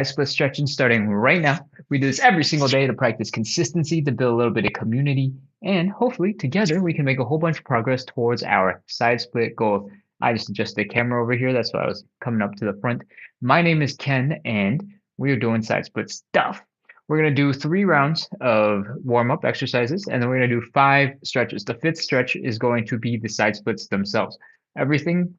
split stretching starting right now. We do this every single day to practice consistency, to build a little bit of community, and hopefully together we can make a whole bunch of progress towards our side split goal. I just adjusted the camera over here. That's why I was coming up to the front. My name is Ken, and we are doing side split stuff. We're going to do 3 rounds of warm-up exercises, and then we're going to do 5 stretches. The 5th stretch is going to be the side splits themselves. Everything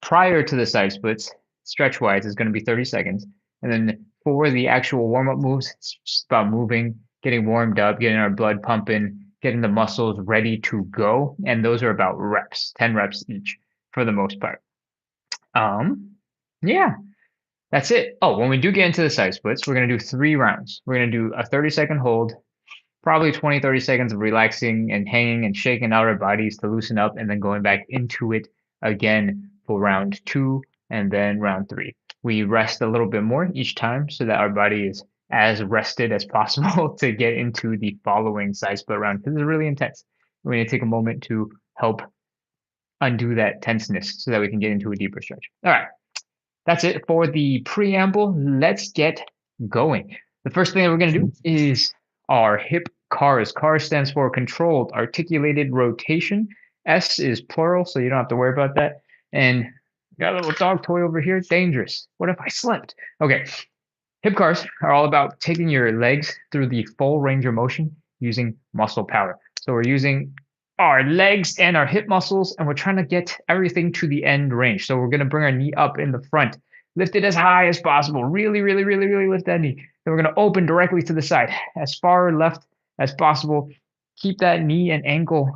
prior to the side splits, stretch-wise, is going to be 30 seconds. And then for the actual warm-up moves, it's just about moving, getting warmed up, getting our blood pumping, getting the muscles ready to go. And those are about reps, 10 reps each for the most part. Yeah, that's it. Oh, when we do get into the side splits, we're going to do 3 rounds. We're going to do a 30-second hold, probably 20, 30 seconds of relaxing and hanging and shaking out our bodies to loosen up, and then going back into it again for round 2 and then round 3. We rest a little bit more each time so that our body is as rested as possible to get into the following side split round because it's really intense. We need to take a moment to help undo that tenseness so that we can get into a deeper stretch. All right, that's it for the preamble. Let's get going. The first thing that we're going to do is our hip CARs. CAR stands for controlled articulated rotation. S is plural, so you don't have to worry about that. And got a little dog toy over here. Dangerous. What if I slept? Okay. Hip CARs are all about taking your legs through the full range of motion using muscle power. So we're using our legs and our hip muscles, and we're trying to get everything to the end range. So we're going to bring our knee up in the front, lift it as high as possible. Really, really, really, really lift that knee. Then we're going to open directly to the side, as far left as possible. Keep that knee and ankle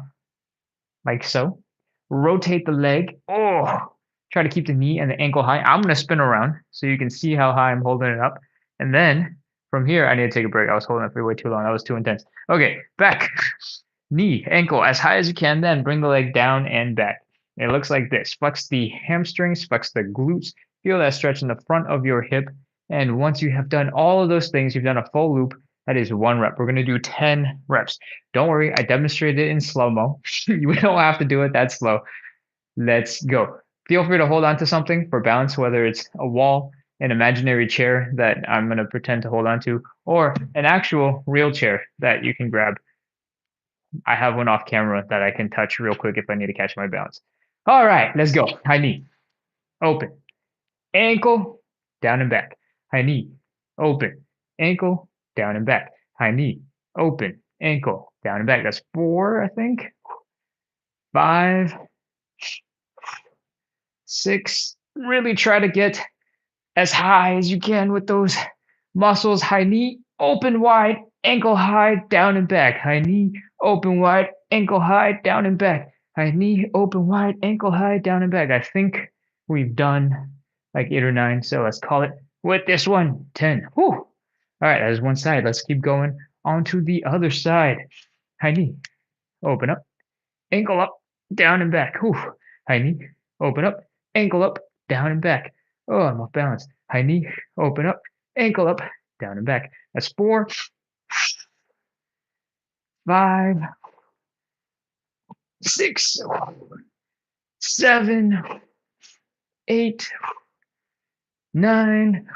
like so. Rotate the leg. Oh, try to keep the knee and the ankle high. I'm going to spin around so you can see how high I'm holding it up. And then from here, I need to take a break. I was holding it for way too long. That was too intense. Okay, back. Knee, ankle, as high as you can, then bring the leg down and back. It looks like this. Flex the hamstrings, flex the glutes, feel that stretch in the front of your hip. And once you have done all of those things, you've done a full loop. That is 1 rep. We're going to do 10 reps. Don't worry, I demonstrated it in slow-mo. You don't have to do it that slow. Let's go. Feel free to hold on to something for balance, whether it's a wall, an imaginary chair that I'm going to pretend to hold on to, or an actual real chair that you can grab. I have one off camera that I can touch real quick if I need to catch my balance. All right, let's go. High knee, open, ankle, down and back. High knee, open, ankle, down and back. High knee, open, ankle, down and back. That's 4, I think. 5, 6. Really try to get as high as you can with those muscles. High knee, open wide, ankle high, down and back. High knee, open wide, ankle high, down and back. High knee, open wide, ankle high, down and back. I think we've done like 8 or 9, so let's call it with this one 10. Whew. All right, that is one side. Let's keep going on to the other side. High knee, open up, ankle up, down and back. Whew. High knee, open up, ankle up, down and back. Oh, I'm off balance. High knee, open up, ankle up, down and back. That's 4, 5, 6, 7, 8, 9,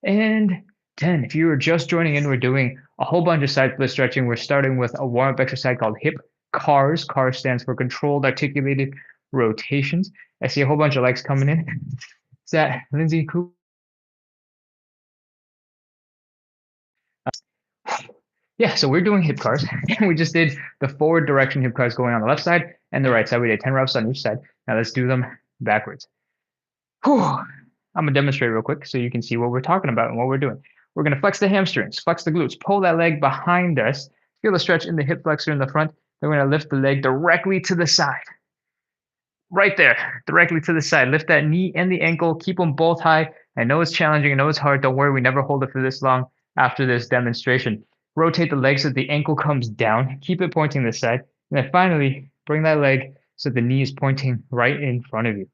and 10. If you are just joining in, we're doing a whole bunch of side split stretching. We're starting with a warm-up exercise called hip CARs. CARs stands for controlled articulated rotations. I see a whole bunch of likes coming in. Is that Lindsay Coop? Yeah, so we're doing hip CARs. We just did the forward direction hip CARs going on the left side and the right side. We did 10 reps on each side. Now let's do them backwards. Whew. I'm going to demonstrate real quick so you can see what we're talking about and what we're doing. We're going to flex the hamstrings, flex the glutes, pull that leg behind us, feel the stretch in the hip flexor in the front. Then we're going to lift the leg directly to the side. Right there, directly to the side. Lift that knee and the ankle. Keep them both high. I know it's challenging. I know it's hard. Don't worry. We never hold it for this long after this demonstration. Rotate the leg so that the ankle comes down. Keep it pointing this side. And then finally, bring that leg so the knee is pointing right in front of you.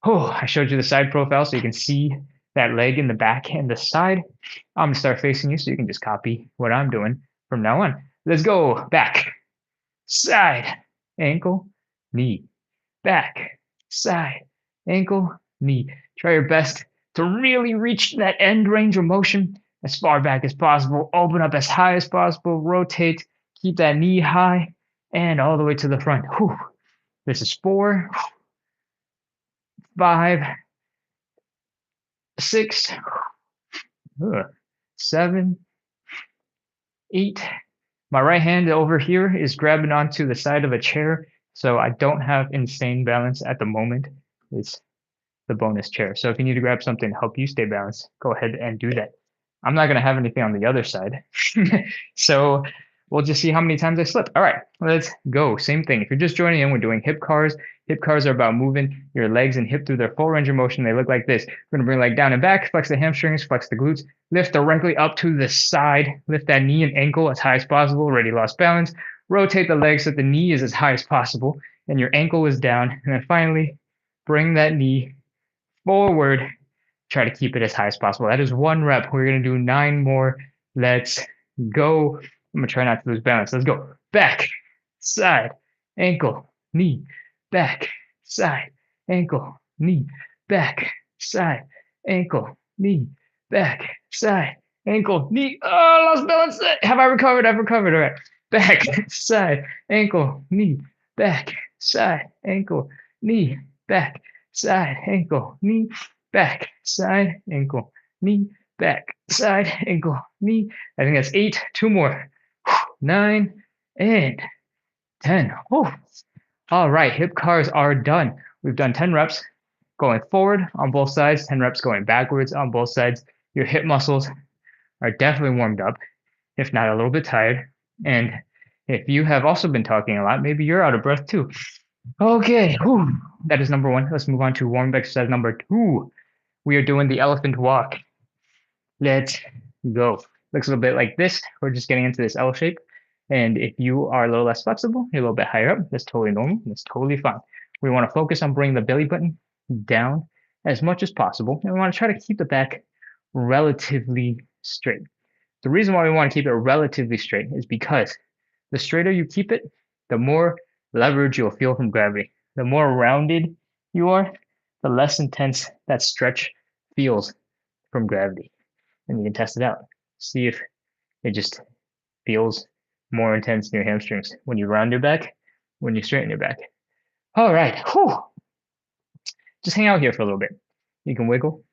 Oh, I showed you the side profile so you can see that leg in the back and the side. I'm going to start facing you so you can just copy what I'm doing from now on. Let's go. Back, side, ankle, knee, back, side, ankle, knee. Try your best to really reach that end range of motion as far back as possible. Open up as high as possible. Rotate. Keep that knee high and all the way to the front. Whew. This is 4, 5, 6, 7, 8. My right hand over here is grabbing onto the side of a chair, so I don't have insane balance at the moment. It's the bonus chair. So if you need to grab something to help you stay balanced, go ahead and do that. I'm not going to have anything on the other side. So we'll just see how many times I slip. All right, let's go. Same thing. If you're just joining in, we're doing hip cars. Hip cars are about moving your legs and hip through their full range of motion. They look like this. We're going to bring leg down and back, flex the hamstrings, flex the glutes, lift directly up to the side, lift that knee and ankle as high as possible. Already lost balance. Rotate the leg so that the knee is as high as possible and your ankle is down. And then finally, bring that knee forward. Try to keep it as high as possible. That is 1 rep. We're going to do 9 more. Let's go. I'm going to try not to lose balance. Let's go. Back, side, ankle, knee, back, side, ankle, knee, back, side, ankle, knee, back, side, ankle, knee. Oh, lost balance. Have I recovered? I've recovered. All right. Back, side, ankle, knee, back, side, ankle, knee, back, side, ankle, knee, back, side, ankle, knee, back, side, ankle, knee. I think that's 8. 2 more. 9 and 10. Whew. All right, hip cars are done. We've done 10 reps going forward on both sides, 10 reps going backwards on both sides. Your hip muscles are definitely warmed up, if not a little bit tired. And if you have also been talking a lot, maybe you're out of breath too. Okay, whew. That is number 1. Let's move on to warm-up exercise number 2. We are doing the elephant walk. Let's go. Looks a little bit like this. We're just getting into this L shape. And if you are a little less flexible, you're a little bit higher up, that's totally normal. That's totally fine. We want to focus on bringing the belly button down as much as possible. And we want to try to keep the back relatively straight. The reason why we want to keep it relatively straight is because the straighter you keep it, the more leverage you'll feel from gravity. The more rounded you are, the less intense that stretch feels from gravity. And you can test it out. See if it just feels more intense in your hamstrings when you round your back, when you straighten your back. All right. Whew. Just hang out here for a little bit. You can wiggle,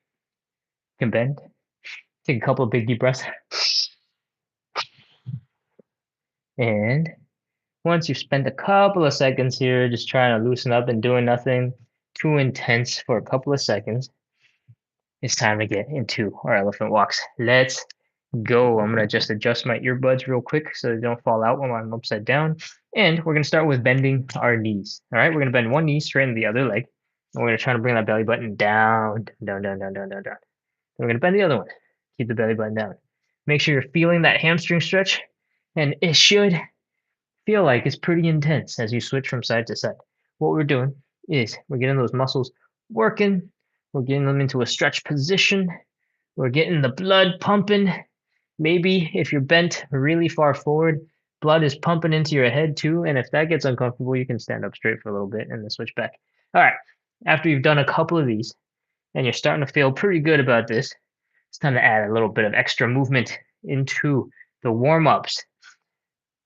you can bend, take a couple of big deep breaths. And once you've spent a couple of seconds here just trying to loosen up and doing nothing too intense for a couple of seconds, it's time to get into our elephant walks. Let's go. I'm going to just adjust my earbuds real quick so they don't fall out when I'm upside down. And we're going to start with bending our knees. All right, we're going to bend one knee, straighten the other leg. And we're going to try to bring that belly button down, down, down, down, down, down, down. Then we're going to bend the other one. Keep the belly button down. Make sure you're feeling that hamstring stretch. And it should feel like it's pretty intense as you switch from side to side. What we're doing is we're getting those muscles working. We're getting them into a stretch position. We're getting the blood pumping. Maybe if you're bent really far forward, blood is pumping into your head too. And if that gets uncomfortable, you can stand up straight for a little bit and then switch back. All right. After you've done a couple of these and you're starting to feel pretty good about this, it's time to add a little bit of extra movement into the warm-ups.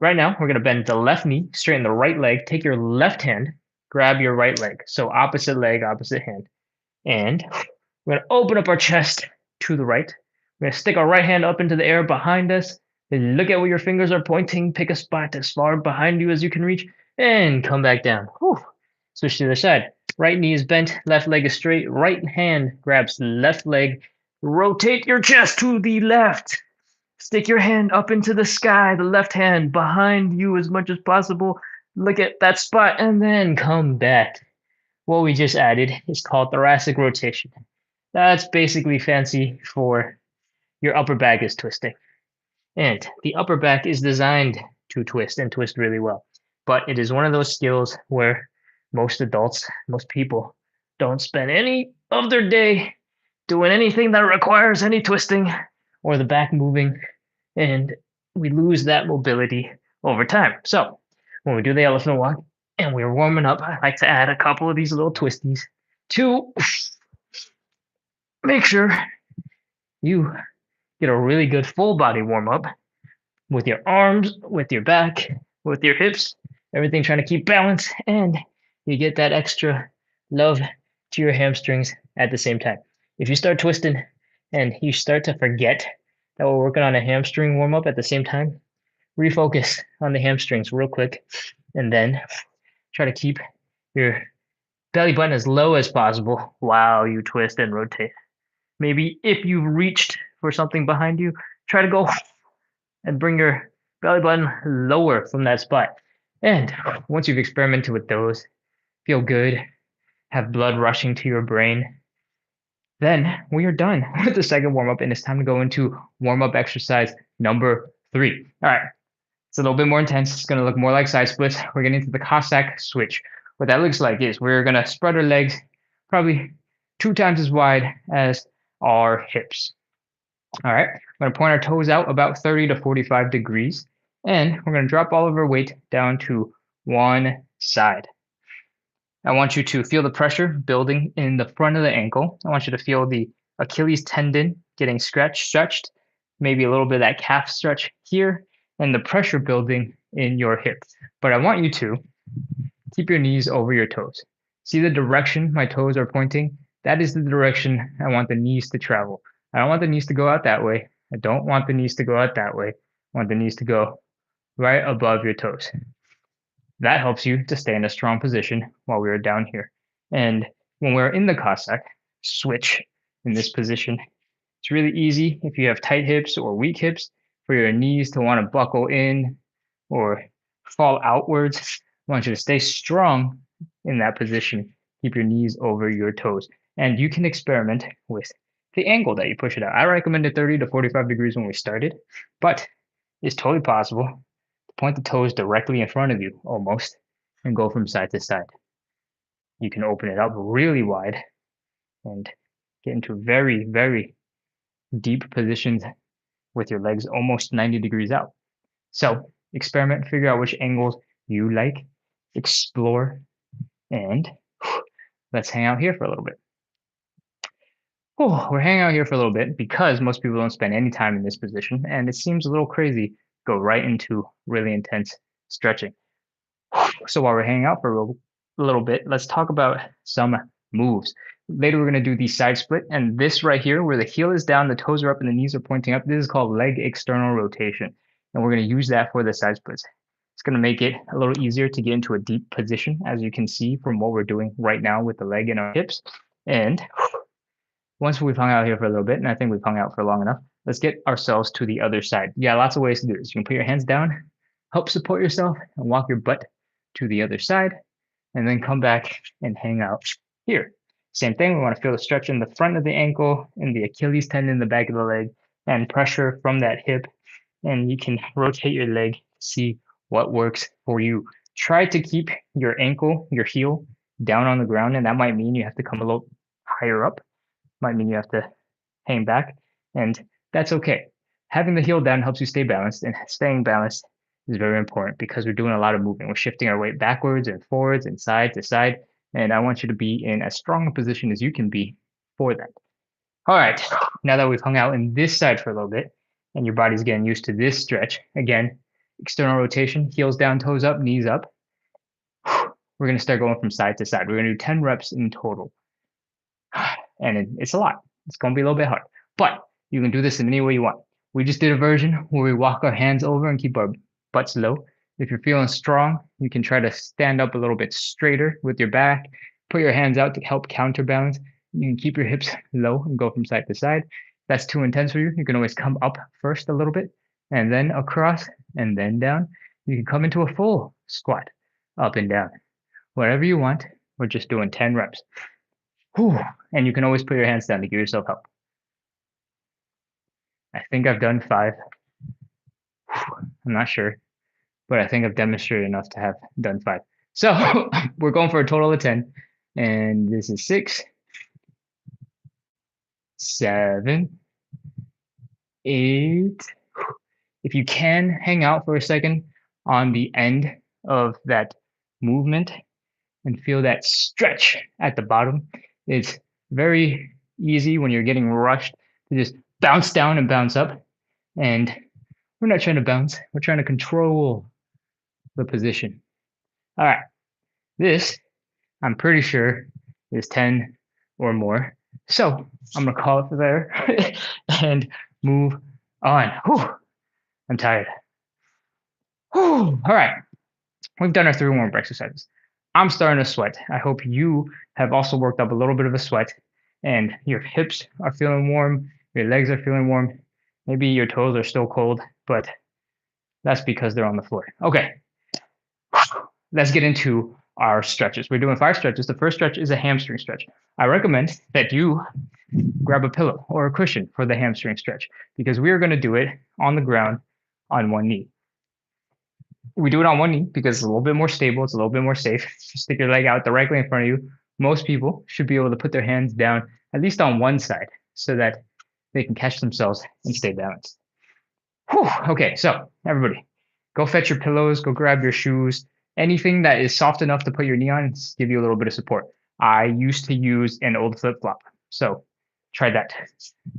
Right now, we're going to bend the left knee, straighten the right leg, take your left hand, grab your right leg. So opposite leg, opposite hand. And we're going to open up our chest to the right. We're going to stick our right hand up into the air behind us. And look at where your fingers are pointing. Pick a spot as far behind you as you can reach. And come back down. Whew. Switch to the other side. Right knee is bent. Left leg is straight. Right hand grabs left leg. Rotate your chest to the left. Stick your hand up into the sky. The left hand behind you as much as possible. Look at that spot. And then come back. What we just added is called thoracic rotation. That's basically fancy for your upper back is twisting. And the upper back is designed to twist and twist really well. But it is one of those skills where most adults, most people don't spend any of their day doing anything that requires any twisting or the back moving. And we lose that mobility over time. So when we do the elephant walk and we're warming up, I like to add a couple of these little twisties to make sure you get a really good full body warm up with your arms, with your back, with your hips, everything trying to keep balance, and you get that extra love to your hamstrings at the same time. If you start twisting and you start to forget that we're working on a hamstring warm up at the same time, refocus on the hamstrings real quick, and then try to keep your belly button as low as possible while you twist and rotate. Maybe if you've reached for something behind you, try to go and bring your belly button lower from that spot. And once you've experimented with those, feel good, have blood rushing to your brain, then we are done with the second warm up, and it's time to go into warm up exercise number 3. All right, it's a little bit more intense. It's going to look more like side splits. We're getting into the Cossack switch. What that looks like is we're going to spread our legs probably 2 times as wide as our hips. All right, we're going to point our toes out about 30 to 45 degrees, and we're going to drop all of our weight down to one side. I want you to feel the pressure building in the front of the ankle. I want you to feel the Achilles tendon getting stretched, maybe a little bit of that calf stretch here, and the pressure building in your hip. But I want you to keep your knees over your toes. See the direction my toes are pointing? That is the direction I want the knees to travel. I don't want the knees to go out that way. I don't want the knees to go out that way. I want the knees to go right above your toes. That helps you to stay in a strong position while we are down here. And when we're in the Cossack switch in this position, it's really easy if you have tight hips or weak hips for your knees to want to buckle in or fall outwards. I want you to stay strong in that position. Keep your knees over your toes. And you can experiment with the angle that you push it out. I recommended 30 to 45 degrees when we started, but it's totally possible to point the toes directly in front of you almost and go from side to side. You can open it up really wide and get into very, very deep positions with your legs almost 90 degrees out. So experiment, figure out which angles you like, explore, and let's hang out here for a little bit. We're hanging out here for a little bit because most people don't spend any time in this position, and it seems a little crazy to go right into really intense stretching. So while we're hanging out for a little bit, let's talk about some moves. Later, we're going to do the side split, and this right here, where the heel is down, the toes are up, and the knees are pointing up, this is called leg external rotation, and we're going to use that for the side splits. It's going to make it a little easier to get into a deep position, as you can see from what we're doing right now with the leg and our hips. And once we've hung out here for a little bit, and I think we've hung out for long enough, let's get ourselves to the other side. Yeah, lots of ways to do this. You can put your hands down, help support yourself, and walk your butt to the other side, and then come back and hang out here. Same thing, we want to feel the stretch in the front of the ankle, and the Achilles tendon in the back of the leg, and pressure from that hip, and you can rotate your leg to see what works for you. Try to keep your ankle, your heel, down on the ground, and that might mean you have to come a little higher up. Might mean you have to hang back, and that's okay. Having the heel down helps you stay balanced, and staying balanced is very important because we're doing a lot of movement. We're shifting our weight backwards and forwards and side to side, and I want you to be in as strong a position as you can be for that. All right, now that we've hung out in this side for a little bit, and your body's getting used to this stretch, again, external rotation, heels down, toes up, knees up. We're going to start going from side to side. We're going to do 10 reps in total. And it's a lot. It's going to be a little bit hard, but you can do this in any way you want. We just did a version where we walk our hands over and keep our butts low. If you're feeling strong, you can try to stand up a little bit straighter with your back, put your hands out to help counterbalance. You can keep your hips low and go from side to side. If that's too intense for you, you can always come up first a little bit and then across and then down. You can come into a full squat, up and down. Whatever you want, we're just doing 10 reps. And you can always put your hands down to give yourself help. I think I've done 5. I'm not sure, but I think I've demonstrated enough to have done 5. So we're going for a total of 10. And this is 6, 7, 8. If you can hang out for a second on the end of that movement and feel that stretch at the bottom, it's very easy when you're getting rushed to just bounce down and bounce up. And we're not trying to bounce. We're trying to control the position. All right. This, I'm pretty sure, is 10 or more. So I'm going to call it there and move on. Whew, I'm tired. Whew. All right. We've done our 3 warm-up exercises. I'm starting to sweat. I hope you have also worked up a little bit of a sweat and your hips are feeling warm, your legs are feeling warm. Maybe your toes are still cold, but that's because they're on the floor. Okay, let's get into our stretches. We're doing 5 stretches. The first stretch is a hamstring stretch. I recommend that you grab a pillow or a cushion for the hamstring stretch because we are going to do it on the ground on one knee. We do it on one knee because it's a little bit more stable. It's a little bit more safe. You stick your leg out directly in front of you. Most people should be able to put their hands down at least on one side so that they can catch themselves and stay balanced. Whew. Okay, so everybody, go fetch your pillows, go grab your shoes, anything that is soft enough to put your knee on and give you a little bit of support. I used to use an old flip-flop, so try that.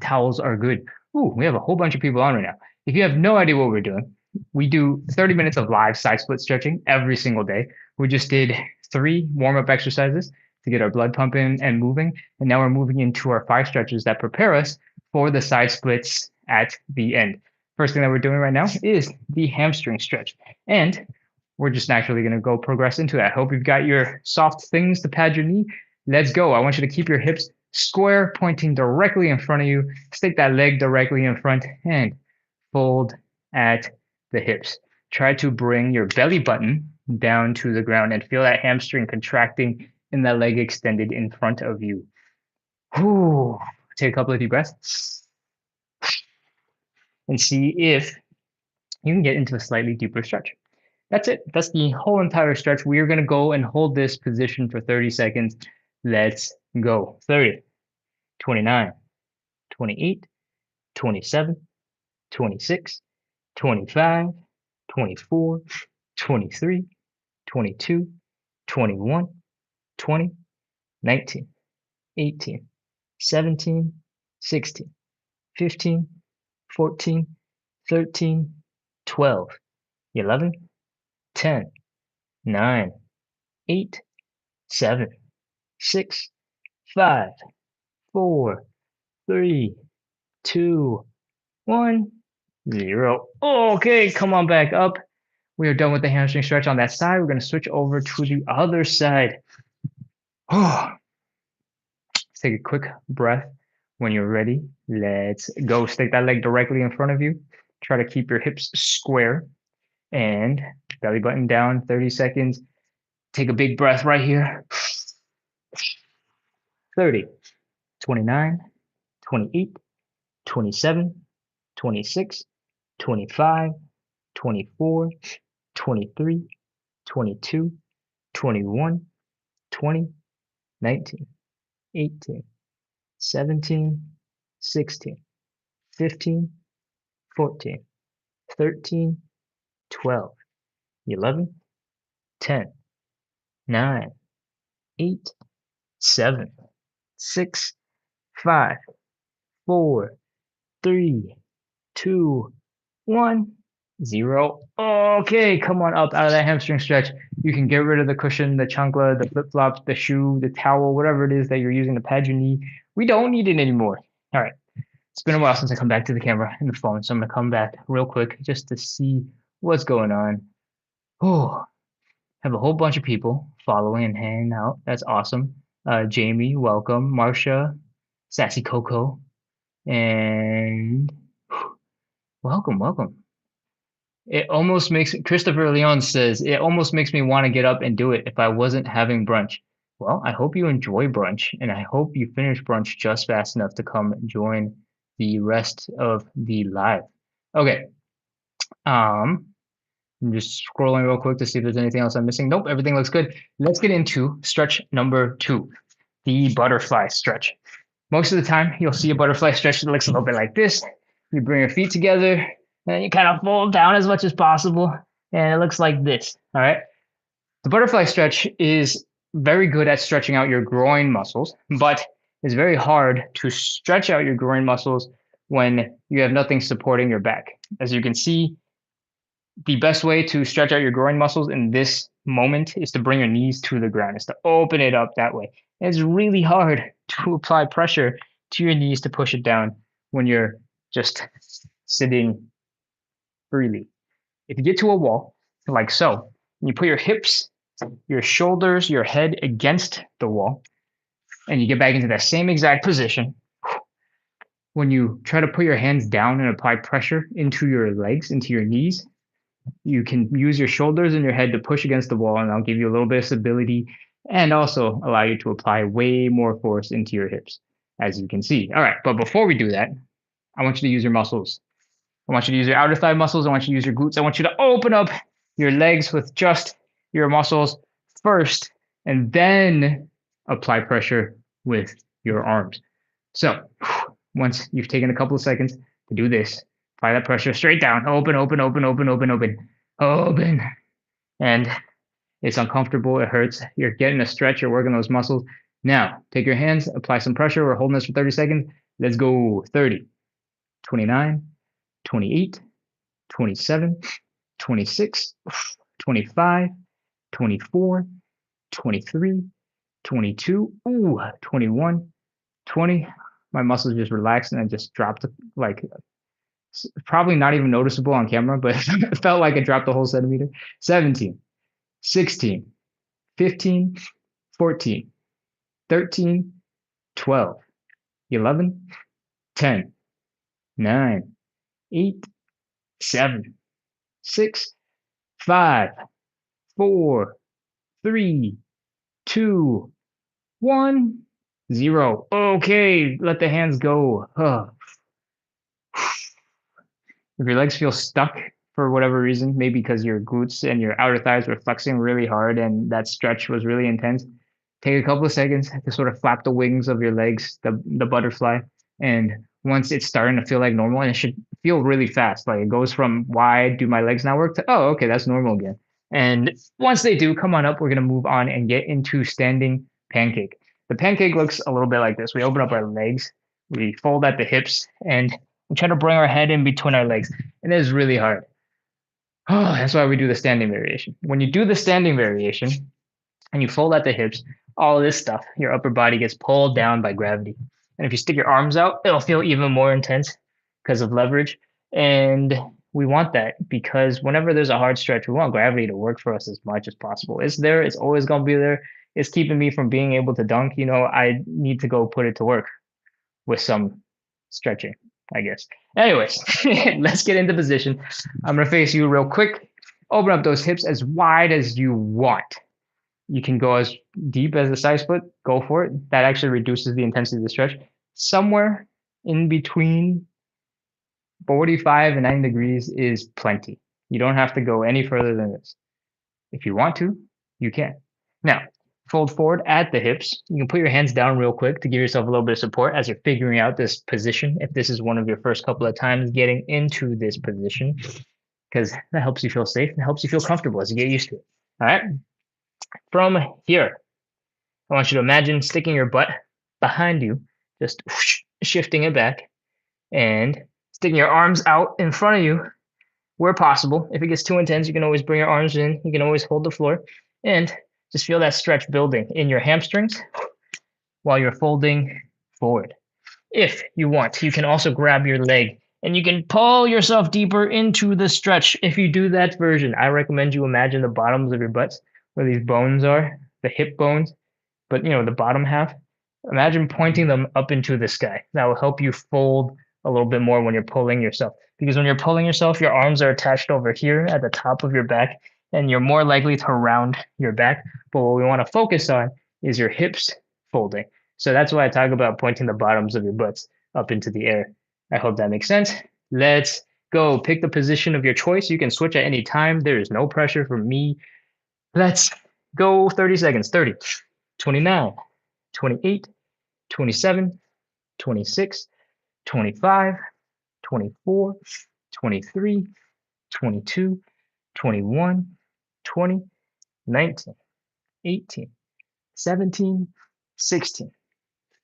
Towels are good. Ooh, we have a whole bunch of people on right now. If you have no idea what we're doing, we do 30 minutes of live side split stretching every single day. We just did 3 warm-up exercises to get our blood pumping and moving, and now we're moving into our 5 stretches that prepare us for the side splits at the end. First thing that we're doing right now is the hamstring stretch, and we're just naturally going to go progress into that. Hope you've got your soft things to pad your knee. Let's go. I want you to keep your hips square, pointing directly in front of you. Stick that leg directly in front and fold at the hips. Try to bring your belly button down to the ground and feel that hamstring contracting and that leg extended in front of you. Whew. Take a couple of deep breaths and see if you can get into a slightly deeper stretch. That's it. That's the whole entire stretch. We are going to go and hold this position for 30 seconds. Let's go. 30, 29, 28, 27, 26, 25, 24, 23, 22, 21, 20, 19, 18, 17, 16, 15, 14, 13, 12, 11, 10, 9, 8, 7, 6, 5, 4, 3, 2, 1, 0. Okay, come on back up. We are done with the hamstring stretch on that side. We're going to switch over to the other side. Oh, let's take a quick breath. When you're ready, let's go. Stick that leg directly in front of you. Try to keep your hips square and belly button down. 30 seconds. Take a big breath right here. 30, 29, 28, 27, 26, 25, 24, 23, 22, 21, 20, 19, 18, 17, 16, 15, 14, 13, 12, 11, 10, 9, 8, 7, 6, 5, 4, 3, 2, 1, 0. Okay, come on up out of that hamstring stretch. You can get rid of the cushion, the chancla, the flip-flops, the shoe, the towel, whatever it is that you're using to pad your knee. We don't need it anymore. All right. It's been a while since I come back to the camera and the phone, so I'm going to come back real quick just to see what's going on. Oh, have a whole bunch of people following and hanging out. That's awesome. Jamie, welcome. Marsha, Sassy Coco, and welcome. It almost makes Christopher Leon says it almost makes me want to get up and do it if I wasn't having brunch. Well, I hope you enjoy brunch, and I hope you finish brunch just fast enough to come join the rest of the live. Okay. I'm just scrolling real quick to see if there's anything else I'm missing. Nope, everything looks good. Let's get into stretch number 2, the butterfly stretch. Most of the time, you'll see a butterfly stretch that looks a little bit like this. You bring your feet together, and you kind of fold down as much as possible, and it looks like this, all right? The butterfly stretch is very good at stretching out your groin muscles, but It's very hard to stretch out your groin muscles when you have nothing supporting your back. As you can see, the best way to stretch out your groin muscles in this moment is to bring your knees to the ground, is to open it up that way. And it's really hard to apply pressure to your knees to push it down when you're just sitting freely. If you get to a wall, like so, and you put your hips, your shoulders, your head against the wall, and you get back into that same exact position, when you try to put your hands down and apply pressure into your legs, into your knees, you can use your shoulders and your head to push against the wall, and I'll give you a little bit of stability and also allow you to apply way more force into your hips, as you can see. All right, but before we do that, I want you to use your muscles. I want you to use your outer thigh muscles. I want you to use your glutes. I want you to open up your legs with just your muscles first, and then apply pressure with your arms. So once you've taken a couple of seconds to do this, apply that pressure straight down. Open, open, open, open, open, open, open. And it's uncomfortable. It hurts. You're getting a stretch. You're working those muscles. Now, take your hands, apply some pressure. We're holding this for 30 seconds. Let's go. 30, 29, 28, 27, 26, 25, 24, 23, 22, 21, 20. My muscles just relaxed and I just dropped, like, probably not even noticeable on camera, but it felt like it dropped a whole centimeter. 17, 16, 15, 14, 13, 12, 11, 10, 9, 8, 7, 6, 5, 4, 3, 2, 1, 0. Okay, let the hands go. If your legs feel stuck for whatever reason, maybe because your glutes and your outer thighs were flexing really hard and that stretch was really intense, take a couple of seconds to sort of flap the wings of your legs, the butterfly. And once it's starting to feel like normal, and it should feel really fast, like it goes from why do my legs not work to, oh, okay, that's normal again. And once they do, come on up, we're going to move on and get into standing pancake. The pancake looks a little bit like this. We open up our legs, we fold at the hips, and we try to bring our head in between our legs. And it is really hard. Oh, that's why we do the standing variation. When you do the standing variation and you fold at the hips, all of this stuff, your upper body gets pulled down by gravity. And if you stick your arms out, it'll feel even more intense because of leverage. And we want that because whenever there's a hard stretch, we want gravity to work for us as much as possible. It's there, it's always going to be there. It's keeping me from being able to dunk. You know, I need to go put it to work with some stretching, I guess. Anyways, let's get into position. I'm going to face you real quick. Open up those hips as wide as you want. You can go as deep as the side split. Go for it. That actually reduces the intensity of the stretch. Somewhere in between 45 and 90 degrees is plenty. You don't have to go any further than this. If you want to, you can. Now, fold forward at the hips. You can put your hands down real quick to give yourself a little bit of support as you're figuring out this position. If this is one of your first couple of times getting into this position, because that helps you feel safe and helps you feel comfortable as you get used to it. All right. From here, I want you to imagine sticking your butt behind you, just whoosh, shifting it back, and sticking your arms out in front of you where possible. If it gets too intense, you can always bring your arms in. You can always hold the floor and just feel that stretch building in your hamstrings while you're folding forward. If you want, you can also grab your leg and you can pull yourself deeper into the stretch. If you do that version, I recommend you imagine the bottoms of your butts where these bones are, the hip bones, but you know, the bottom half. Imagine pointing them up into the sky. That will help you fold a little bit more when you're pulling yourself. Because when you're pulling yourself, your arms are attached over here at the top of your back, and you're more likely to round your back. But what we want to focus on is your hips folding. So that's why I talk about pointing the bottoms of your butts up into the air. I hope that makes sense. Let's go. Pick the position of your choice. You can switch at any time. There is no pressure from me. Let's go. 30 seconds. 30, 29, 28, 27, 26, 25, 24, 23, 22, 21, 20, 19, 18, 17, 16,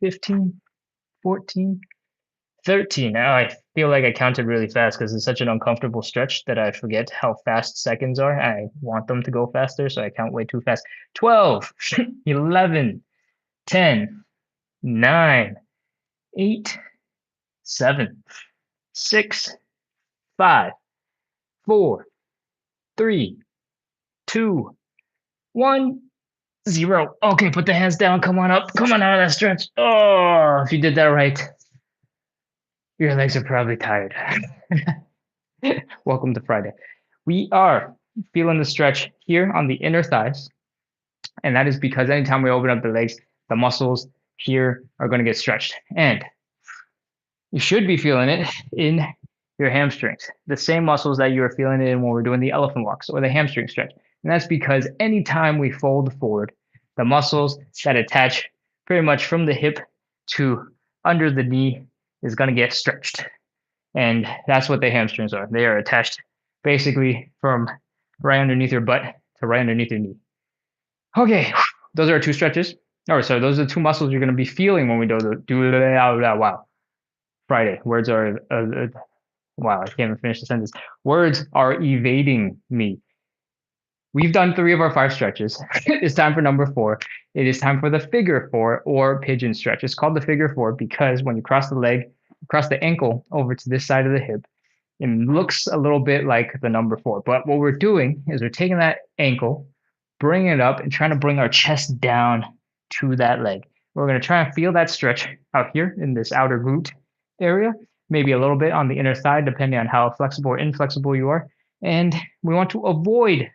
15, 14, 13. Now I feel like I counted really fast because it's such an uncomfortable stretch that I forget how fast seconds are. I want them to go faster, so I count way too fast. 12, 11, 10, 9, 8, 7, 6, 5, 4, 3, 2, 1, 0. Okay, put the hands down. Come on up. Come on out of that stretch. Oh, if you did that right, your legs are probably tired. Welcome to Friday. We are feeling the stretch here on the inner thighs. And that is because anytime we open up the legs, the muscles here are going to get stretched. And you should be feeling it in your hamstrings, the same muscles that you are feeling it in when we're doing the elephant walks or the hamstring stretch. And that's because anytime we fold forward, the muscles that attach pretty much from the hip to under the knee is going to get stretched. And that's what the hamstrings are. They are attached basically from right underneath your butt to right underneath your knee. Okay, those are our two stretches. Oh, so those are the two muscles you're going to be feeling when we do wow. Friday. Words are wow. I can't even finish the sentence. Words are evading me. We've done 3 of our 5 stretches. It's time for number 4. It is time for the figure 4 or pigeon stretch. It's called the figure 4 because when you cross the leg, cross the ankle over to this side of the hip, it looks a little bit like the number 4. But what we're doing is we're taking that ankle, bringing it up, and trying to bring our chest down to that leg. We're going to try and feel that stretch out here in this outer glute area, maybe a little bit on the inner thigh, depending on how flexible or inflexible you are. And we want to avoid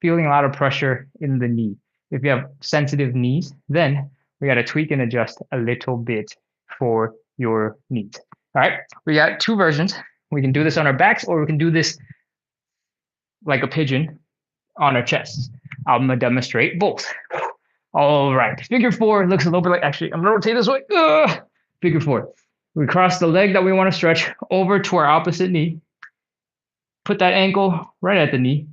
feeling a lot of pressure in the knee. If you have sensitive knees, then we got to tweak and adjust a little bit for your knees. All right, we got 2 versions. We can do this on our backs, or we can do this like a pigeon on our chests. I'm gonna demonstrate both. All right, figure 4 looks a little bit like, actually, I'm gonna rotate this way. Figure 4. We cross the leg that we want to stretch over to our opposite knee. Put that ankle right at the knee.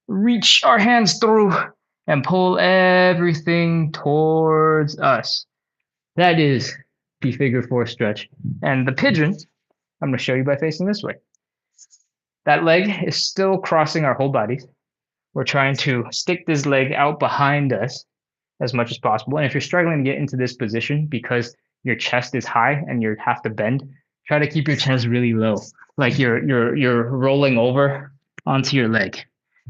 Reach our hands through and pull everything towards us. That is the figure 4 stretch. And the pigeon, I'm going to show you by facing this way. That leg is still crossing our whole bodies. We're trying to stick this leg out behind us as much as possible. And if you're struggling to get into this position because your chest is high and you have to bend, try to keep your chest really low, like you're rolling over onto your leg,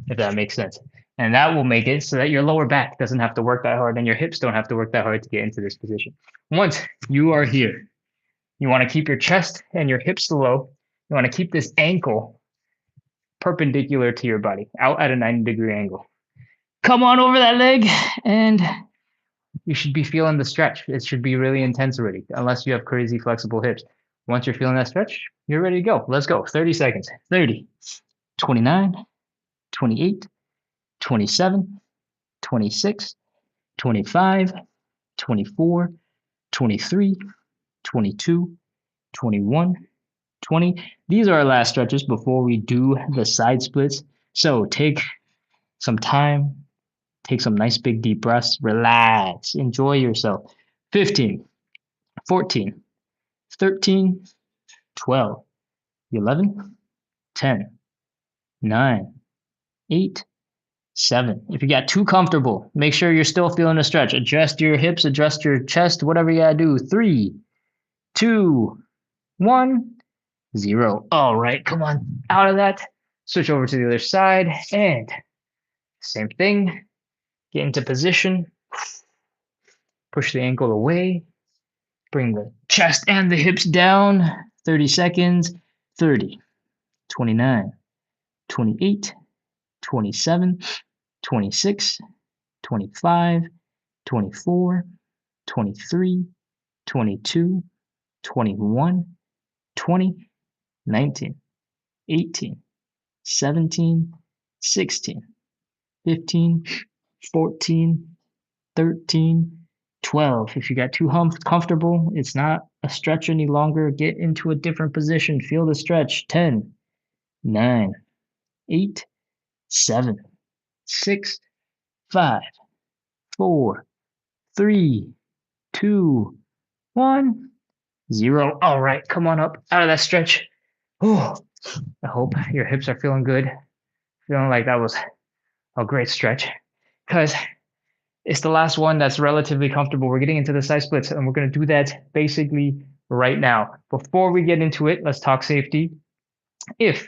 if that makes sense. And that will make it so that your lower back doesn't have to work that hard and your hips don't have to work that hard to get into this position. Once you are here, you want to keep your chest and your hips low. You want to keep this ankle perpendicular to your body, out at a 90-degree angle. Come on over that leg, and you should be feeling the stretch. It should be really intense already, unless you have crazy flexible hips. Once you're feeling that stretch, you're ready to go. Let's go. 30 seconds. 30, 29, 28, 27, 26, 25, 24, 23, 22, 21, 20. These are our last stretches before we do the side splits. So take some time, take some nice big deep breaths, relax, enjoy yourself. 15, 14, 13, 12, 11, 10, 9, 8, 7. If you got too comfortable, make sure you're still feeling a stretch. Adjust your hips, adjust your chest, whatever you gotta do. 3, 2, 1, 0. All right, come on out of that. Switch over to the other side and same thing. Get into position. Push the ankle away. Bring the chest and the hips down. 30 seconds. 30, 29, 28, 27, 26, 25, 24, 23, 22, 21, 20, 19, 18, 17, 16, 15, 14, 13, 12. If you got too comfortable, it's not a stretch any longer. Get into a different position. Feel the stretch. 10, 9, 8, 7, 6, 5, 4, 3, 2, 1, 0. All right, come on up out of that stretch. Oh, I hope your hips are feeling good. Feeling like that was a great stretch because it's the last one that's relatively comfortable. We're getting into the side splits, and we're going to do that basically right now. Before we get into it, let's talk safety. If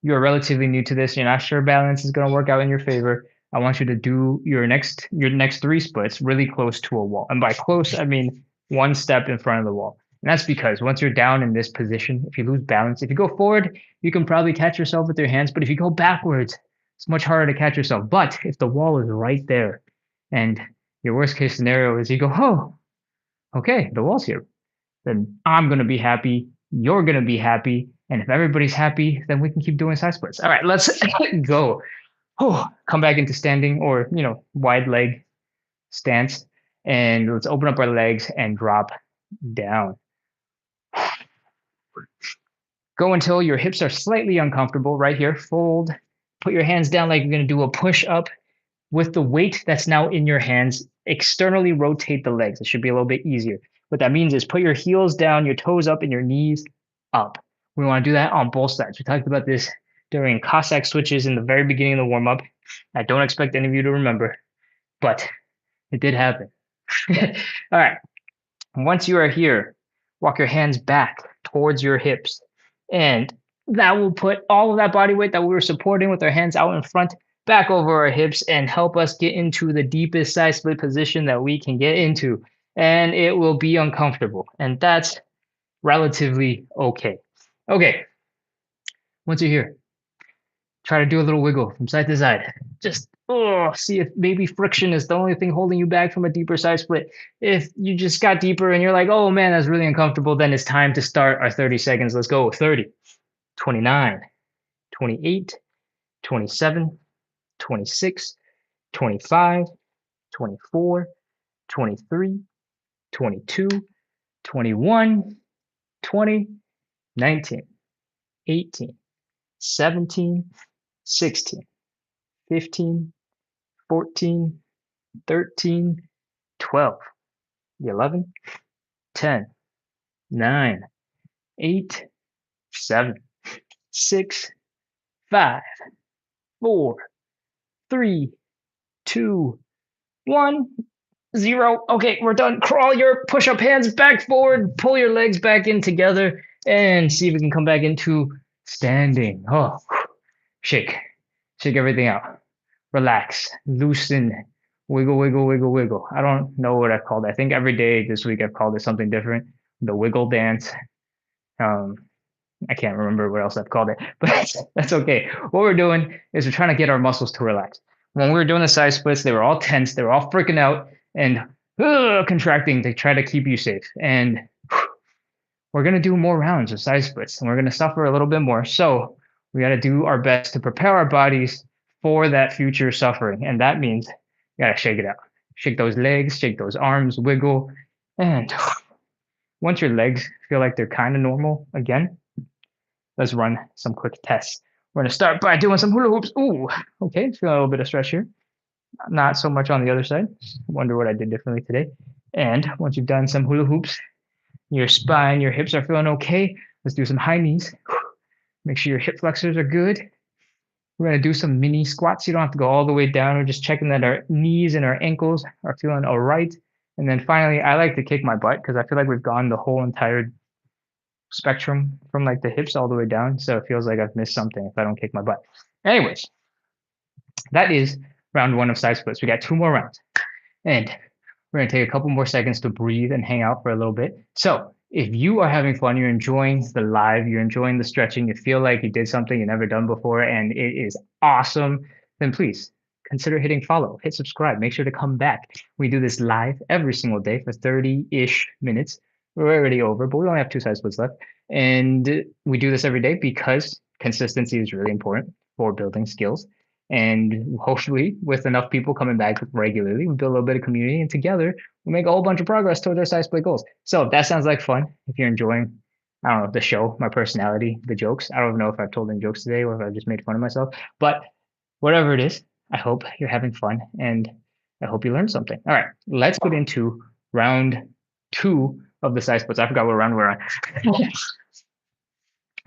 you're relatively new to this, you're not sure balance is going to work out in your favor, I want you to do your next 3 splits really close to a wall. And by close, I mean 1 step in front of the wall. And that's because once you're down in this position, if you lose balance, if you go forward, you can probably catch yourself with your hands. But if you go backwards, it's much harder to catch yourself. But if the wall is right there, and your worst case scenario is you go, oh, okay, the wall's here, then I'm going to be happy. You're going to be happy. And if everybody's happy, then we can keep doing side splits. All right, let's go. Oh, come back into standing or, wide leg stance. And let's open up our legs and drop down. Go until your hips are slightly uncomfortable right here. Fold. Put your hands down like you're going to do a push up. With the weight that's now in your hands, externally rotate the legs. It should be a little bit easier. What that means is put your heels down, your toes up, and your knees up. We want to do that on both sides. We talked about this during Cossack switches in the very beginning of the warm-up. I don't expect any of you to remember, but it did happen. All right. Once you are here, walk your hands back towards your hips. And that will put all of that body weight that we were supporting with our hands out in front back over our hips and help us get into the deepest side split position that we can get into. And it will be uncomfortable. And that's relatively okay. Okay. Once you're here, try to do a little wiggle from side to side. Just see if maybe friction is the only thing holding you back from a deeper side split. If you just got deeper and you're like, oh man, that's really uncomfortable, then it's time to start our 30 seconds. Let's go. 30, 29, 28, 27, 26, 25, 24, 23, 22, 21, 20, 19, 18, 17, 16, 15, 14, 13, 12, 11, 10, 9, 8, 7, 6, 5, 4, 3, 2, 1, 0. Okay, we're done. Crawl your push-up hands back forward, pull your legs back in together, and see if we can come back into standing. Oh, shake everything out. Relax, loosen, wiggle, wiggle, wiggle, wiggle. I don't know what I've called it. I think every day this week I've called it something different. The wiggle dance. I can't remember what else I've called it, but that's okay. What we're doing is we're trying to get our muscles to relax. When we were doing the side splits, they were all tense, they were all freaking out and contracting to try to keep you safe. And we're going to do more rounds of side splits and we're going to suffer a little bit more. So we got to do our best to prepare our bodies for that future suffering. And that means you got to shake it out. Shake those legs, shake those arms, wiggle. And once your legs feel like they're kind of normal again, let's run some quick tests. We're going to start by doing some hula hoops. Ooh, okay, feel a little bit of stretch here. Not so much on the other side. Wonder what I did differently today. And once you've done some hula hoops, your spine, your hips are feeling okay. Let's do some high knees. Make sure your hip flexors are good. We're going to do some mini squats. You don't have to go all the way down. We're just checking that our knees and our ankles are feeling all right. And then finally, I like to kick my butt because I feel like we've gone the whole entire spectrum from like the hips all the way down. So it feels like I've missed something if I don't kick my butt. Anyways, that is round 1 of side splits. We got 2 more rounds. And we're going to take a couple more seconds to breathe and hang out for a little bit. So if you are having fun, you're enjoying the live, you're enjoying the stretching, you feel like you did something you've never done before and it is awesome, then please consider hitting follow, hit subscribe, make sure to come back. We do this live every single day for 30-ish minutes. We're already over, but we only have 2 side splits left. And we do this every day because consistency is really important for building skills. And hopefully with enough people coming back regularly, we build a little bit of community and together we make a whole bunch of progress towards our side split goals. So if that sounds like fun, if you're enjoying, I don't know, the show, my personality, the jokes, I don't even know if I've told any jokes today or if I've just made fun of myself, but whatever it is, I hope you're having fun and I hope you learned something. All right, let's get into round 2 of the side splits. I forgot what round we're on.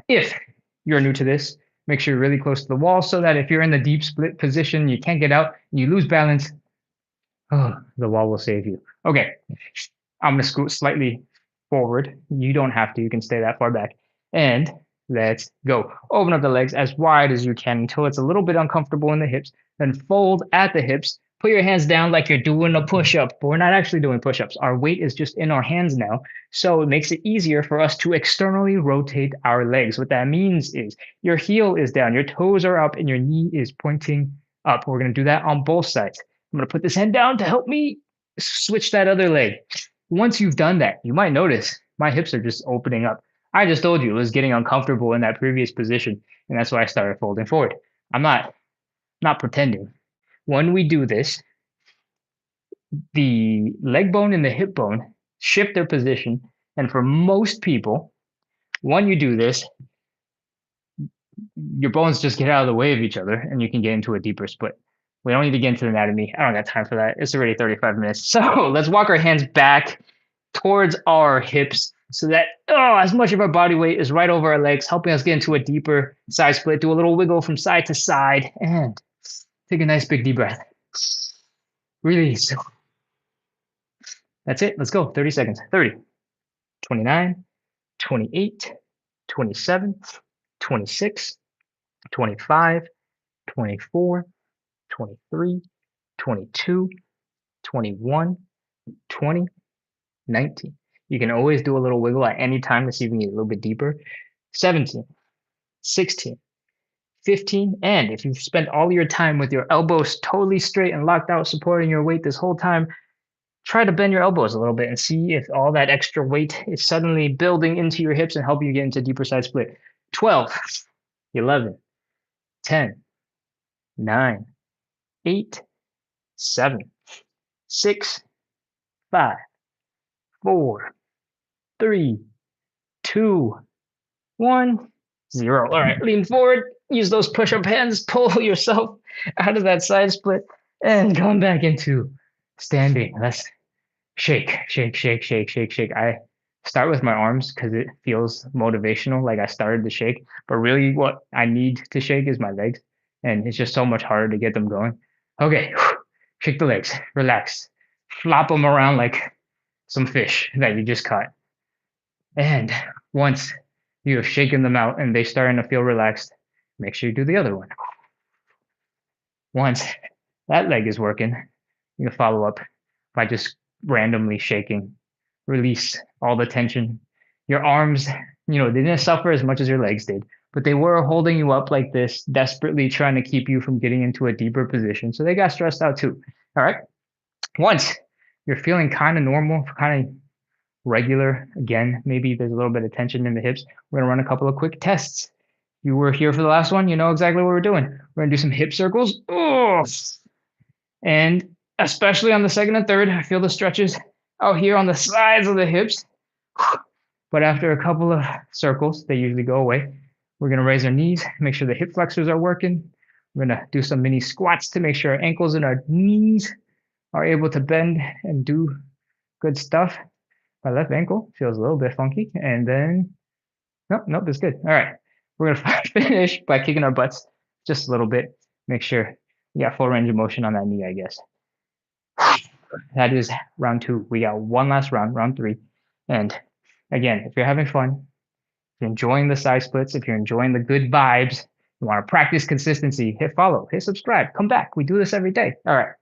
If you're new to this, make sure you're really close to the wall so that if you're in the deep split position, you can't get out, and you lose balance, the wall will save you. Okay, I'm going to scoot slightly forward. You don't have to. You can stay that far back. And let's go. Open up the legs as wide as you can until it's a little bit uncomfortable in the hips. Then fold at the hips. Put your hands down like you're doing a push-up, but we're not actually doing push-ups. Our weight is just in our hands now, so it makes it easier for us to externally rotate our legs. What that means is your heel is down, your toes are up, and your knee is pointing up. We're going to do that on both sides. I'm going to put this hand down to help me switch that other leg. Once you've done that, you might notice my hips are just opening up. I just told you it was getting uncomfortable in that previous position, and that's why I started folding forward. I'm not pretending. When we do this, the leg bone and the hip bone shift their position, and for most people, when you do this, your bones just get out of the way of each other, and you can get into a deeper split. We don't need to get into the anatomy. I don't got time for that. It's already 35 minutes. So let's walk our hands back towards our hips so that as much of our body weight is right over our legs, helping us get into a deeper side split. Do a little wiggle from side to side and take a nice big deep breath. Release. That's it. Let's go. 30 seconds. 30, 29, 28, 27, 26, 25, 24, 23, 22, 21, 20, 19. You can always do a little wiggle at any time to see if you can get a little bit deeper. 17, 16, 15, and if you've spent all your time with your elbows totally straight and locked out, supporting your weight this whole time, try to bend your elbows a little bit and see if all that extra weight is suddenly building into your hips and help you get into deeper side split. 12, 11, 10, 9, 8, 7, 6, 5, 4, 3, 2, 1, 0. All right, lean forward, use those push-up hands, pull yourself out of that side split, and come back into standing. Let's shake, shake, shake, shake, shake, shake. I start with my arms because it feels motivational, like I started to shake. But really, what I need to shake is my legs, and it's just so much harder to get them going. Okay, shake the legs, relax, flop them around like some fish that you just caught. And once you have shaken them out and they're starting to feel relaxed, make sure you do the other one. Once that leg is working, you can follow up by just randomly shaking. Release all the tension. Your arms, they didn't suffer as much as your legs did, but they were holding you up like this, desperately trying to keep you from getting into a deeper position. So they got stressed out too. All right. Once you're feeling kind of normal, kind of regular, again, maybe there's a little bit of tension in the hips, we're going to run a couple of quick tests. You were here for the last one, you know exactly what we're doing. We're going to do some hip circles. And especially on the second and third, I feel the stretches out here on the sides of the hips. But after a couple of circles, they usually go away. We're going to raise our knees, make sure the hip flexors are working. We're going to do some mini squats to make sure our ankles and our knees are able to bend and do good stuff. My left ankle feels a little bit funky. And then, nope, it's good. All right. We're going to finish by kicking our butts just a little bit. Make sure we got full range of motion on that knee, I guess. That is round 2. We got one last round, round 3. And again, if you're having fun, if you're enjoying the side splits, if you're enjoying the good vibes, you want to practice consistency, hit follow, hit subscribe, come back. We do this every day. All right,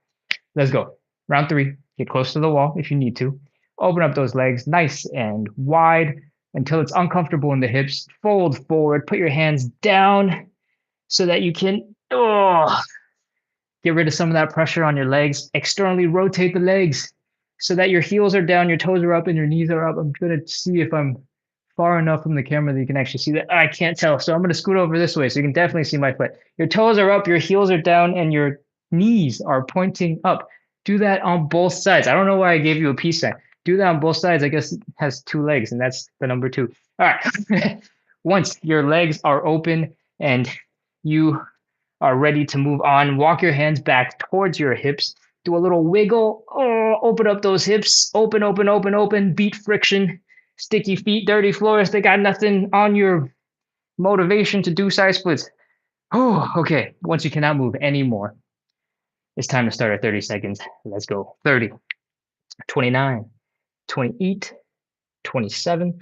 let's go. Round 3, get close to the wall if you need to. Open up those legs nice and wide until it's uncomfortable in the hips. Fold forward, put your hands down so that you can get rid of some of that pressure on your legs. Externally rotate the legs so that your heels are down, your toes are up, and your knees are up. I'm going to see if I'm far enough from the camera that you can actually see that. I can't tell, so I'm going to scoot over this way so you can definitely see my foot. Your toes are up, your heels are down, and your knees are pointing up. Do that on both sides. I don't know why I gave you a peace sign. Do that on both sides. I guess it has 2 legs, and that's the number 2. All right. Once your legs are open and you are ready to move on, walk your hands back towards your hips. Do a little wiggle. Open up those hips. Open, open, open, open. Beat friction. Sticky feet, dirty floors, they got nothing on your motivation to do side splits. Oh, okay. Once you cannot move anymore, it's time to start our 30 seconds. Let's go. 30, 29, 28, 27,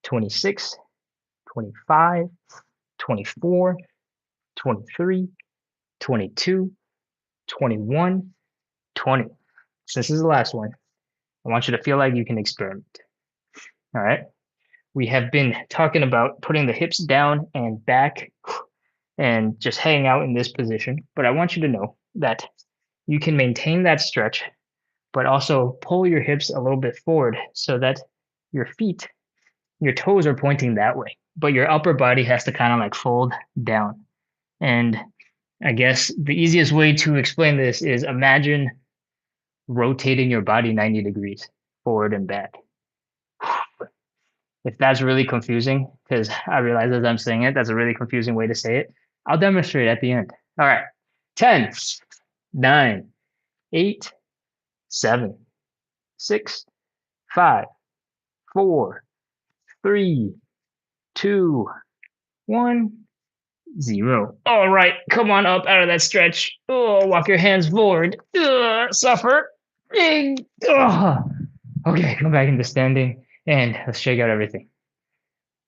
26, 25, 24, 23, 22, 21, 20. So this is the last one. I want you to feel like you can experiment. All right. We have been talking about putting the hips down and back and just hanging out in this position. But I want you to know that you can maintain that stretch, but also pull your hips a little bit forward so that your feet, your toes are pointing that way, but your upper body has to kind of like fold down. And I guess the easiest way to explain this is imagine rotating your body 90 degrees forward and back. If that's really confusing, because I realize as I'm saying it, that's a really confusing way to say it, I'll demonstrate at the end. All right. 10, 9, 8, 7, 6, 5, 4, 3, 2, 1, 0. All right. Come on up out of that stretch. Oh, walk your hands forward. Suffer. Okay, come back into standing and let's shake out everything.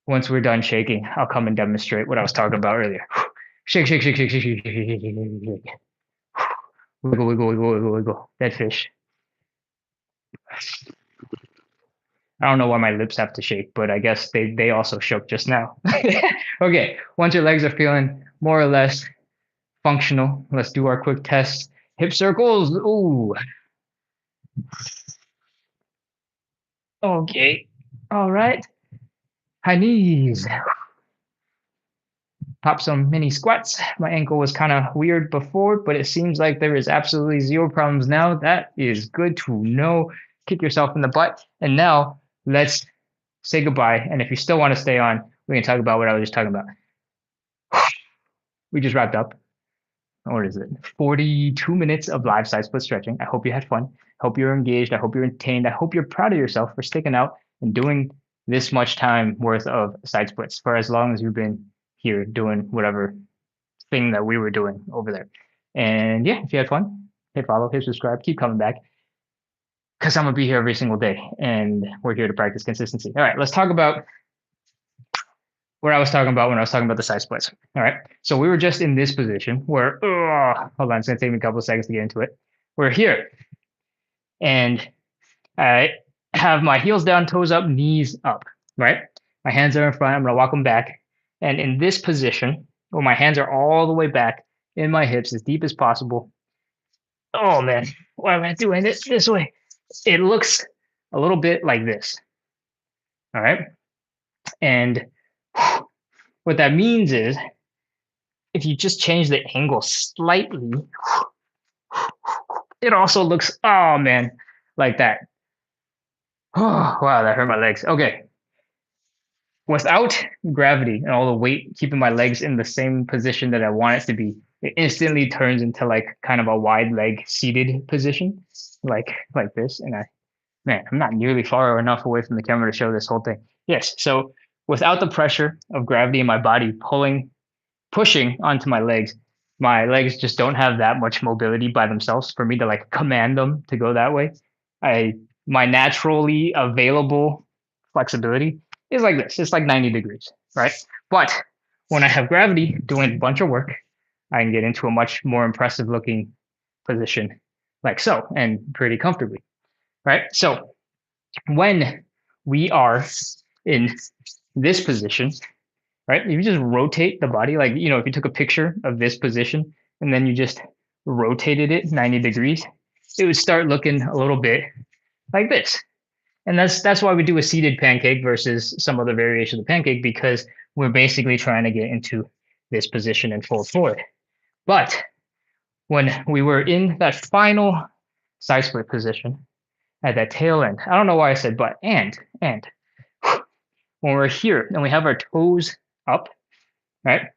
Once we're done shaking, I'll come and demonstrate what I was talking about earlier. Shake, shake, shake, shake, shake, shake, shake, shake, shake, shake. Wiggle, wiggle, wiggle, wiggle, wiggle. Dead fish. I don't know why my lips have to shake, but I guess they also shook just now. Okay, once your legs are feeling more or less functional, let's do our quick test. Hip circles. Ooh. Okay. All right. High knees. Pop some mini squats. My ankle was kind of weird before, but it seems like there is absolutely zero problems now. That is good to know. Kick yourself in the butt. And now let's say goodbye. And if you still want to stay on, we can talk about what I was just talking about. We just wrapped up. What is it? 42 minutes of live side split stretching. I hope you had fun. I hope you're engaged. I hope you're entertained. I hope you're proud of yourself for sticking out and doing this much time worth of side splits for as long as you've been here doing whatever thing that we were doing over there. And yeah, if you had fun, hit follow, hit subscribe, keep coming back because I'm gonna be here every single day and we're here to practice consistency. All right, let's talk about what I was talking about when I was talking about the side splits. All right, so we were just in this position where, hold on, it's gonna take me a couple of seconds to get into it. We're here and I have my heels down, toes up, knees up, right? My hands are in front, I'm gonna walk them back. And in this position, where my hands are all the way back in my hips as deep as possible. Oh man, why am I doing it this way? It looks a little bit like this. All right. And what that means is if you just change the angle slightly, it also looks, oh man, like that. Oh, wow, that hurt my legs. Okay. Without gravity and all the weight keeping my legs in the same position that I want it to be, it instantly turns into like kind of a wide leg seated position, like this. And man, I'm not nearly far enough away from the camera to show this whole thing. Yes, so without the pressure of gravity in my body pushing onto my legs just don't have that much mobility by themselves for me to like command them to go that way. My naturally available flexibility is like this. It's like 90 degrees, right? But when I have gravity doing a bunch of work, I can get into a much more impressive looking position like so and pretty comfortably, right? So when we are in this position, right? If you just rotate the body, like, if you took a picture of this position and then you just rotated it 90 degrees, it would start looking a little bit like this. And that's why we do a seated pancake versus some other variation of the pancake, because we're basically trying to get into this position and fold forward. But when we were in that final side split position at that tail end, I don't know why I said but, and when we're here and we have our toes up, right?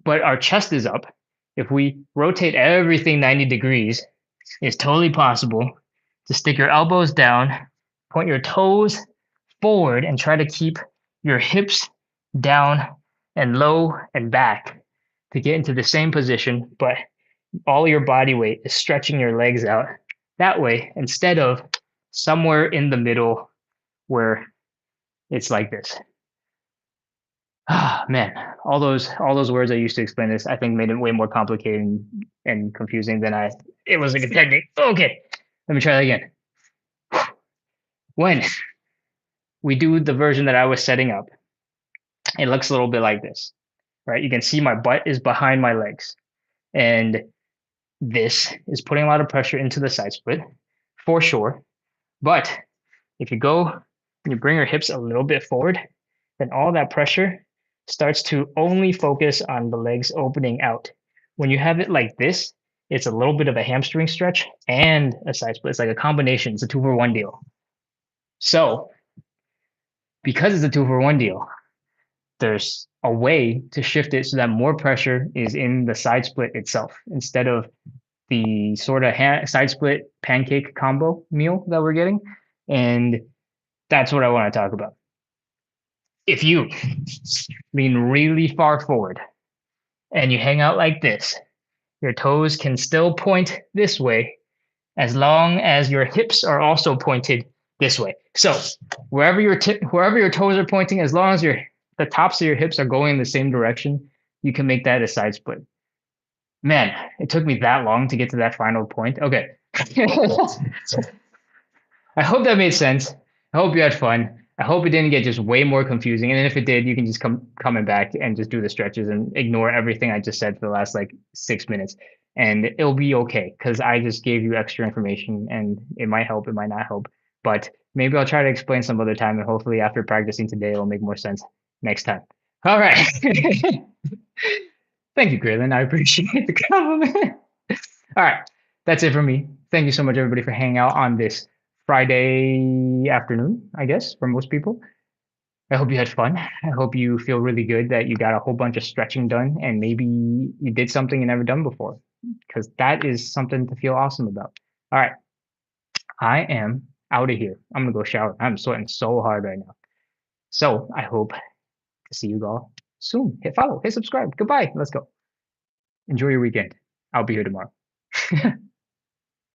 But our chest is up, if we rotate everything 90 degrees, it's totally possible to stick your elbows down, point your toes forward and try to keep your hips down and low and back to get into the same position, but all your body weight is stretching your legs out that way instead of somewhere in the middle where it's like this. Ah, man, all those words I used to explain this, I think made it way more complicated and confusing than it was intending. Okay, let me try that again. When we do the version that I was setting up, it looks a little bit like this, right? You can see my butt is behind my legs, and this is putting a lot of pressure into the side split for sure. But if you go and you bring your hips a little bit forward, then all that pressure starts to only focus on the legs opening out. When you have it like this, it's a little bit of a hamstring stretch and a side split. It's like a combination. It's a 2-for-1 deal. So because it's a 2-for-1 deal, there's a way to shift it so that more pressure is in the side split itself instead of the sort of side split pancake combo meal that we're getting. And that's what I want to talk about. If you lean really far forward and you hang out like this, your toes can still point this way as long as your hips are also pointed this way. So wherever your toes are pointing, as long as the tops of your hips are going in the same direction, you can make that a side split. Man, it took me that long to get to that final point. Okay. I hope that made sense. I hope you had fun. I hope it didn't get just way more confusing. And if it did, you can just coming back and just do the stretches and ignore everything I just said for the last like 6 minutes. And it'll be okay because I just gave you extra information and it might help, it might not help. But maybe I'll try to explain some other time and hopefully after practicing today, it'll make more sense next time. All right. Thank you, Graylin. I appreciate the compliment. All right. That's it for me. Thank you so much, everybody, for hanging out on this Friday afternoon, I guess, for most people. I hope you had fun. I hope you feel really good that you got a whole bunch of stretching done and maybe you did something you never done before, because that is something to feel awesome about. All right. I am out of here. I'm going to go shower. I'm sweating so hard right now. So I hope to see you all soon. Hit follow, hit subscribe. Goodbye. Let's go. Enjoy your weekend. I'll be here tomorrow.